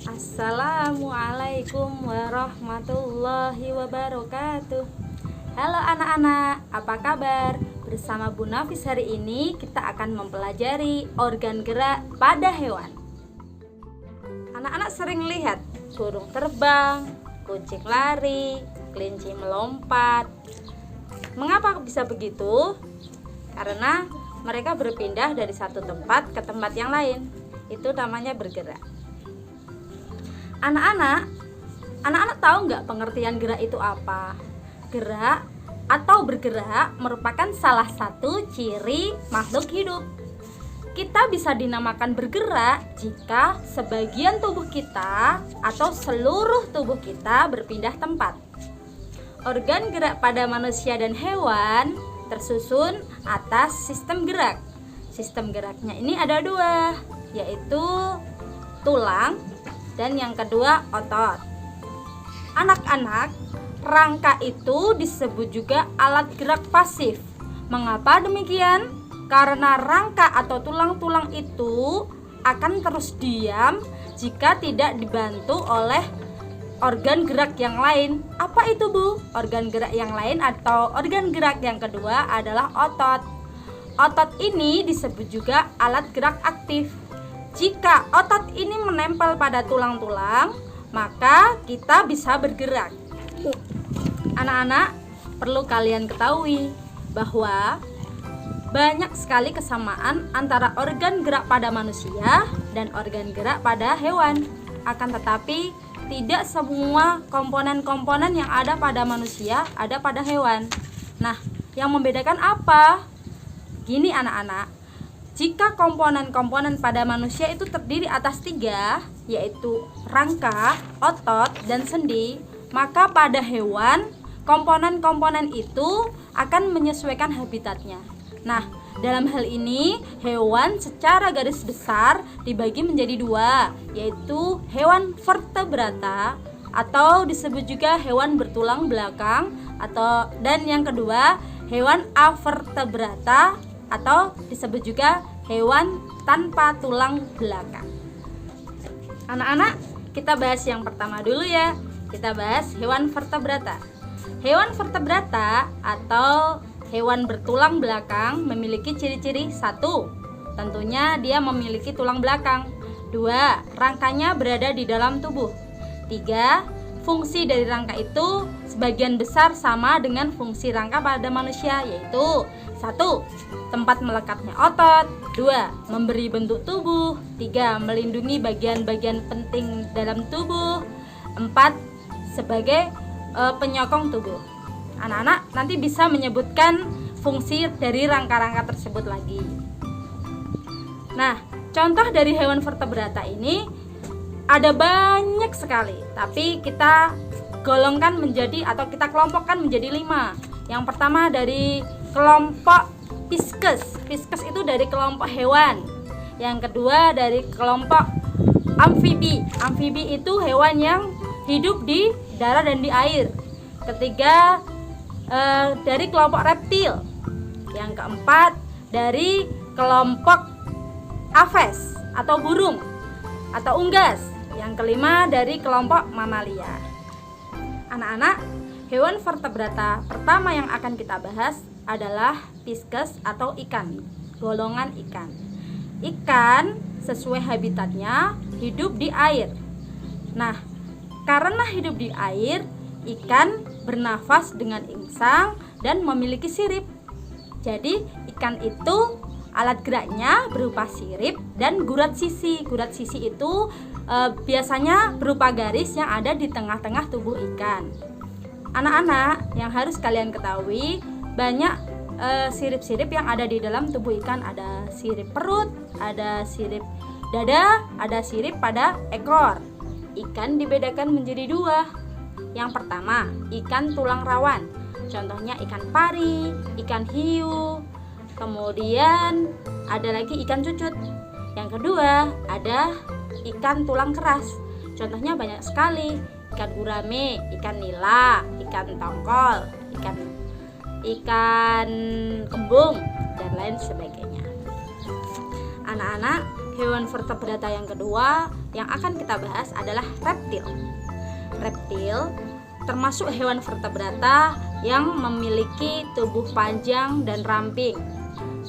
Assalamualaikum warahmatullahi wabarakatuh. Halo anak-anak, apa kabar? Bersama Bu Nafis hari ini kita akan mempelajari organ gerak pada hewan. Anak-anak sering lihat burung terbang, kucing lari, kelinci melompat. Mengapa bisa begitu? Karena mereka berpindah dari satu tempat ke tempat yang lain. Itu namanya bergerak. Anak-anak tahu nggak pengertian gerak itu apa? Gerak atau bergerak merupakan salah satu ciri makhluk hidup. Kita bisa dinamakan bergerak jika sebagian tubuh kita atau seluruh tubuh kita berpindah tempat. Organ gerak pada manusia dan hewan tersusun atas sistem gerak. Sistem geraknya ini ada dua, yaitu tulang dan yang kedua otot. Anak-anak, rangka itu disebut juga alat gerak pasif. Mengapa demikian? Karena rangka atau tulang-tulang itu akan terus diam jika tidak dibantu oleh organ gerak yang lain. Apa itu, Bu? Organ gerak yang lain atau organ gerak yang kedua adalah otot. Otot ini disebut juga alat gerak aktif. Jika otot ini menempel pada tulang-tulang, maka kita bisa bergerak. Anak-anak, perlu kalian ketahui bahwa banyak sekali kesamaan antara organ gerak pada manusia dan organ gerak pada hewan. Akan tetapi, tidak semua komponen-komponen yang ada pada manusia ada pada hewan. Nah, yang membedakan apa? Gini anak-anak. Jika komponen-komponen pada manusia itu terdiri atas 3, yaitu rangka, otot, dan sendi, maka pada hewan, komponen-komponen itu akan menyesuaikan habitatnya. Nah, dalam hal ini, hewan secara garis besar dibagi menjadi 2, yaitu hewan vertebrata, atau disebut juga hewan bertulang belakang, dan yang kedua, hewan avertebrata, atau disebut juga hewan tanpa tulang belakang. Anak-anak, kita bahas yang pertama dulu ya. Kita bahas hewan vertebrata. Hewan vertebrata atau hewan bertulang belakang memiliki ciri-ciri: 1. Tentunya dia memiliki tulang belakang. 2. Rangkanya berada di dalam tubuh. 3. Fungsi dari rangka itu sebagian besar sama dengan fungsi rangka pada manusia, yaitu 1. Tempat melekatnya otot. 2. Memberi bentuk tubuh. 3. Melindungi bagian-bagian penting dalam tubuh. 4. Sebagai penyokong tubuh. Anak-anak nanti bisa menyebutkan fungsi dari rangka-rangka tersebut lagi. Nah, contoh dari hewan vertebrata ini ada banyak sekali, tapi kita golongkan menjadi atau kita kelompokkan menjadi 5. Yang pertama dari kelompok Pisces. Pisces itu dari kelompok hewan. Yang kedua dari kelompok amfibi. Amfibi itu hewan yang hidup di darat dan di air. Ketiga dari kelompok reptil. Yang keempat dari kelompok aves atau burung atau unggas. Yang kelima dari kelompok mamalia. Anak-anak, hewan vertebrata pertama yang akan kita bahas adalah Pisces atau ikan, golongan ikan. Ikan sesuai habitatnya hidup di air. Nah, karena hidup di air, ikan bernafas dengan insang dan memiliki sirip. Jadi, ikan itu alat geraknya berupa sirip dan gurat sisi. Gurat sisi itu biasanya berupa garis yang ada di tengah-tengah tubuh ikan. Anak-anak, yang harus kalian ketahui, banyak sirip-sirip yang ada di dalam tubuh ikan. Ada sirip perut, ada sirip dada, ada sirip pada ekor. Ikan dibedakan menjadi 2. Yang pertama, ikan tulang rawan. Contohnya ikan pari, ikan hiu. Kemudian ada lagi ikan cucut. Yang kedua, ada ikan tulang keras. Contohnya banyak sekali. Ikan gurame, ikan nila, ikan tongkol, ikan kembung, dan lain sebagainya. Anak-anak, hewan vertebrata yang kedua yang akan kita bahas adalah reptil. Reptil termasuk hewan vertebrata yang memiliki tubuh panjang dan ramping.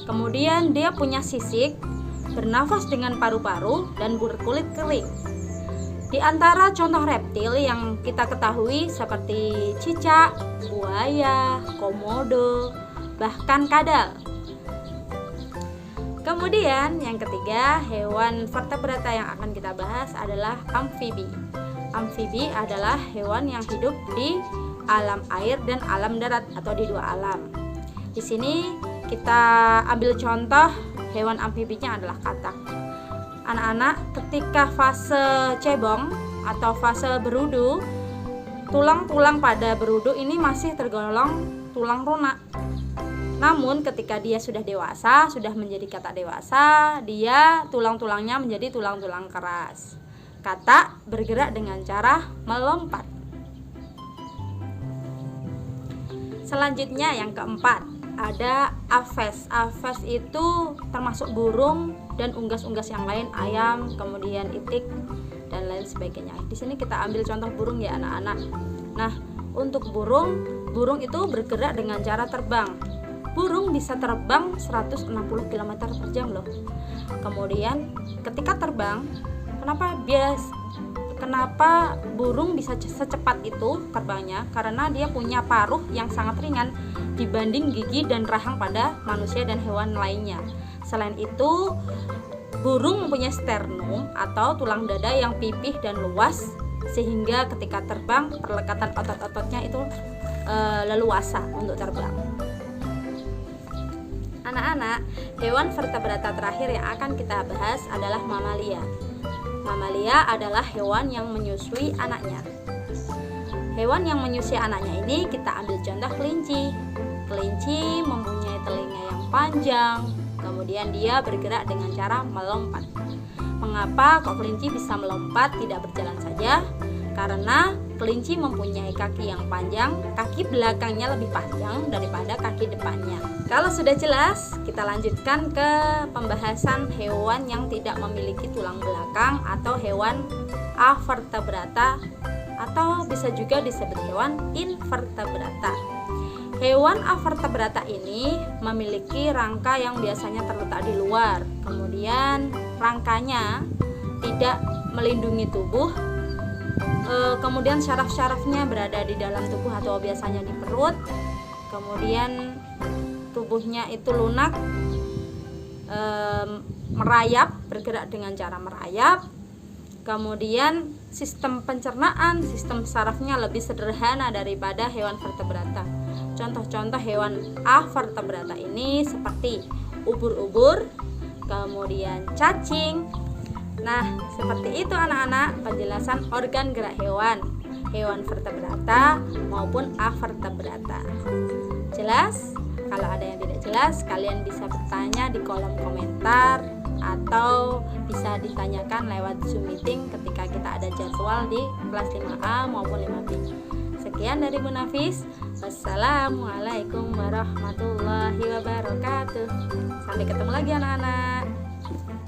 Kemudian dia punya sisik, bernafas dengan paru-paru, dan berkulit kering. Di antara contoh reptil yang kita ketahui seperti cicak, buaya, komodo, bahkan kadal. Kemudian yang ketiga, hewan vertebrata yang akan kita bahas adalah amfibi. Amfibi adalah hewan yang hidup di alam air dan alam darat atau di dua alam. Di sini kita ambil contoh hewan amfibinya adalah katak. Anak-anak, ketika fase cebong atau fase berudu, tulang-tulang pada berudu ini masih tergolong tulang lunak. Namun ketika dia sudah dewasa, sudah menjadi katak dewasa, dia tulang-tulangnya menjadi tulang-tulang keras. Katak bergerak dengan cara melompat. Selanjutnya yang keempat, ada aves. Aves itu termasuk burung dan unggas-unggas yang lain, ayam, kemudian itik dan lain sebagainya. Di sini kita ambil contoh burung ya anak-anak. Nah, untuk burung itu bergerak dengan cara terbang. Burung bisa terbang 160 km per jam loh. Kemudian ketika terbang, kenapa burung bisa secepat itu terbangnya? Karena dia punya paruh yang sangat ringan dibanding gigi dan rahang pada manusia dan hewan lainnya. Selain itu, burung mempunyai sternum atau tulang dada yang pipih dan luas, sehingga ketika terbang perlekatan otot-ototnya itu leluasa untuk terbang. Anak-anak, hewan vertebrata terakhir yang akan kita bahas adalah mamalia. Mamalia adalah hewan yang menyusui anaknya. Hewan yang menyusui anaknya ini kita ambil contoh kelinci. Kelinci mempunyai telinga yang panjang, kemudian dia bergerak dengan cara melompat. Mengapa kok kelinci bisa melompat tidak berjalan saja? Karena kelinci mempunyai kaki yang panjang, kaki belakangnya lebih panjang daripada kaki depannya. Kalau sudah jelas, kita lanjutkan ke pembahasan hewan yang tidak memiliki tulang belakang atau hewan avertebrata, atau bisa juga disebut hewan invertebrata. Hewan avertebrata ini memiliki rangka yang biasanya terletak di luar, kemudian rangkanya tidak melindungi tubuh, kemudian syaraf-syarafnya berada di dalam tubuh atau biasanya di perut, kemudian tubuhnya itu lunak, merayap, bergerak dengan cara merayap. Kemudian sistem pencernaan, sistem sarafnya lebih sederhana daripada hewan vertebrata. Contoh-contoh hewan avertebrata ini seperti ubur-ubur, kemudian cacing. Nah, seperti itu anak-anak penjelasan organ gerak hewan vertebrata maupun avertebrata. Jelas? Kalau ada yang tidak jelas, kalian bisa bertanya di kolom komentar atau bisa ditanyakan lewat Zoom meeting ketika kita ada jadwal di kelas 5A maupun 5B. Sekian dari Bu Nafis. Wassalamualaikum warahmatullahi wabarakatuh. Sampai ketemu lagi anak-anak.